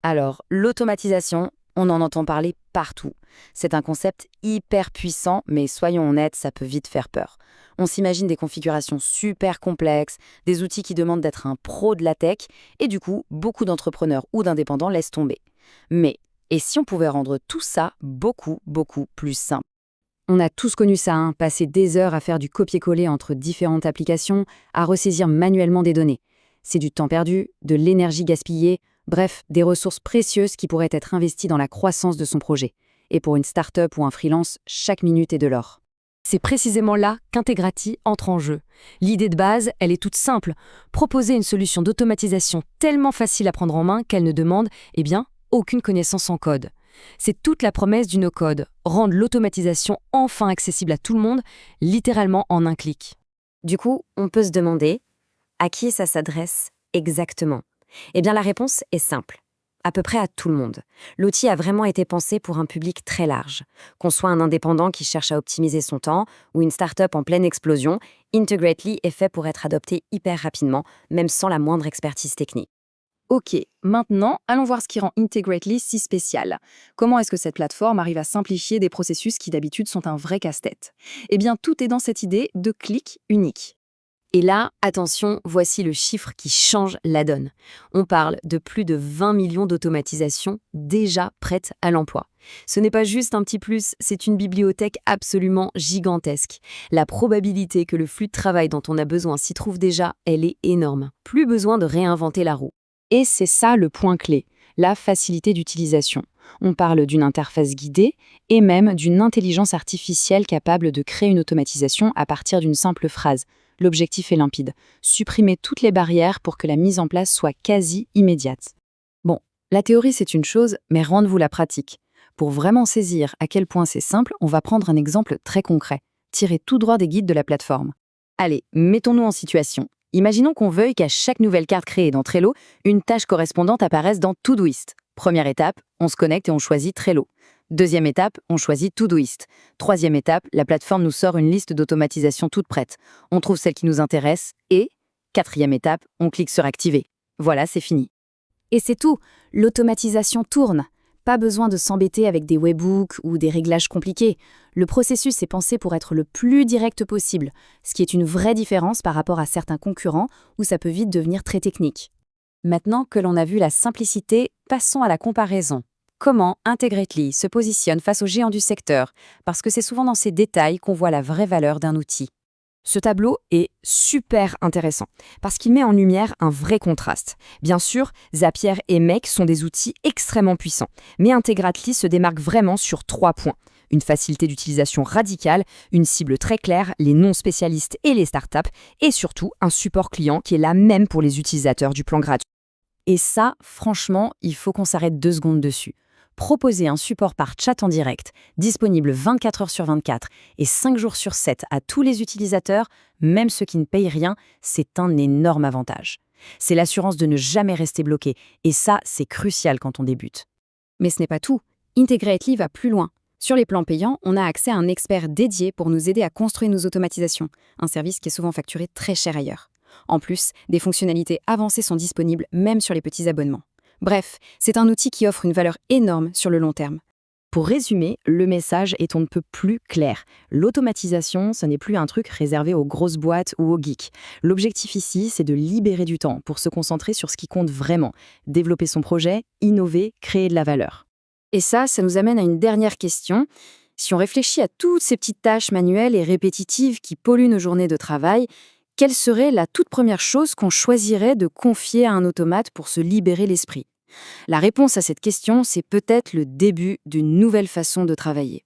Alors, l'automatisation, on en entend parler partout. C'est un concept hyper puissant, mais soyons honnêtes, ça peut vite faire peur. On s'imagine des configurations super complexes, des outils qui demandent d'être un pro de la tech, et du coup, beaucoup d'entrepreneurs ou d'indépendants laissent tomber. Mais, et si on pouvait rendre tout ça beaucoup, beaucoup plus simple? On a tous connu ça, hein, passer des heures à faire du copier-coller entre différentes applications, à ressaisir manuellement des données. C'est du temps perdu, de l'énergie gaspillée, bref, des ressources précieuses qui pourraient être investies dans la croissance de son projet. Et pour une start-up ou un freelance, chaque minute est de l'or. C'est précisément là qu'Integrati entre en jeu. L'idée de base, elle est toute simple. Proposer une solution d'automatisation tellement facile à prendre en main qu'elle ne demande, aucune connaissance en code. C'est toute la promesse du no-code, rendre l'automatisation enfin accessible à tout le monde, littéralement en un clic. Du coup, on peut se demander à qui ça s'adresse exactement. Eh bien, la réponse est simple. À peu près à tout le monde. L'outil a vraiment été pensé pour un public très large. Qu'on soit un indépendant qui cherche à optimiser son temps ou une start-up en pleine explosion, Integrately est fait pour être adopté hyper rapidement, même sans la moindre expertise technique. Ok, maintenant, allons voir ce qui rend Integrately si spécial. Comment est-ce que cette plateforme arrive à simplifier des processus qui d'habitude sont un vrai casse-tête? Eh bien, tout est dans cette idée de clic unique. Et là, attention, voici le chiffre qui change la donne. On parle de plus de 20 millions d'automatisations déjà prêtes à l'emploi. Ce n'est pas juste un petit plus, c'est une bibliothèque absolument gigantesque. La probabilité que le flux de travail dont on a besoin s'y trouve déjà, elle est énorme. Plus besoin de réinventer la roue. Et c'est ça le point clé, la facilité d'utilisation. On parle d'une interface guidée et même d'une intelligence artificielle capable de créer une automatisation à partir d'une simple phrase. L'objectif est limpide, supprimer toutes les barrières pour que la mise en place soit quasi immédiate. Bon, la théorie c'est une chose, mais rendez-vous la pratique. Pour vraiment saisir à quel point c'est simple, on va prendre un exemple très concret, tiré tout droit des guides de la plateforme. Allez, mettons-nous en situation. Imaginons qu'on veuille qu'à chaque nouvelle carte créée dans Trello, une tâche correspondante apparaisse dans Todoist. Première étape, on se connecte et on choisit Trello. Deuxième étape, on choisit Todoist. Troisième étape, la plateforme nous sort une liste d'automatisation toute prête. On trouve celle qui nous intéresse et, quatrième étape, on clique sur Activer. Voilà, c'est fini. Et c'est tout, l'automatisation tourne. Pas besoin de s'embêter avec des webhooks ou des réglages compliqués. Le processus est pensé pour être le plus direct possible, ce qui est une vraie différence par rapport à certains concurrents où ça peut vite devenir très technique. Maintenant que l'on a vu la simplicité, passons à la comparaison. Comment Integrately se positionne face aux géants du secteur? Parce que c'est souvent dans ces détails qu'on voit la vraie valeur d'un outil. Ce tableau est super intéressant parce qu'il met en lumière un vrai contraste. Bien sûr, Zapier et Make sont des outils extrêmement puissants, mais Integrately se démarque vraiment sur 3 points. Une facilité d'utilisation radicale, une cible très claire, les non-spécialistes et les startups, et surtout un support client qui est là même pour les utilisateurs du plan gratuit. Et ça, franchement, il faut qu'on s'arrête 2 secondes dessus. Proposer un support par chat en direct, disponible 24 heures sur 24 et 5 jours sur 7 à tous les utilisateurs, même ceux qui ne payent rien, c'est un énorme avantage. C'est l'assurance de ne jamais rester bloqué, et ça, c'est crucial quand on débute. Mais ce n'est pas tout. Integrately va plus loin. Sur les plans payants, on a accès à un expert dédié pour nous aider à construire nos automatisations, un service qui est souvent facturé très cher ailleurs. En plus, des fonctionnalités avancées sont disponibles même sur les petits abonnements. Bref, c'est un outil qui offre une valeur énorme sur le long terme. Pour résumer, le message est on ne peut plus clair. L'automatisation, ce n'est plus un truc réservé aux grosses boîtes ou aux geeks. L'objectif ici, c'est de libérer du temps pour se concentrer sur ce qui compte vraiment, développer son projet, innover, créer de la valeur. Et ça nous amène à une dernière question. Si on réfléchit à toutes ces petites tâches manuelles et répétitives qui polluent nos journées de travail, quelle serait la toute première chose qu'on choisirait de confier à un automate pour se libérer l'esprit? La réponse à cette question, c'est peut-être le début d'une nouvelle façon de travailler.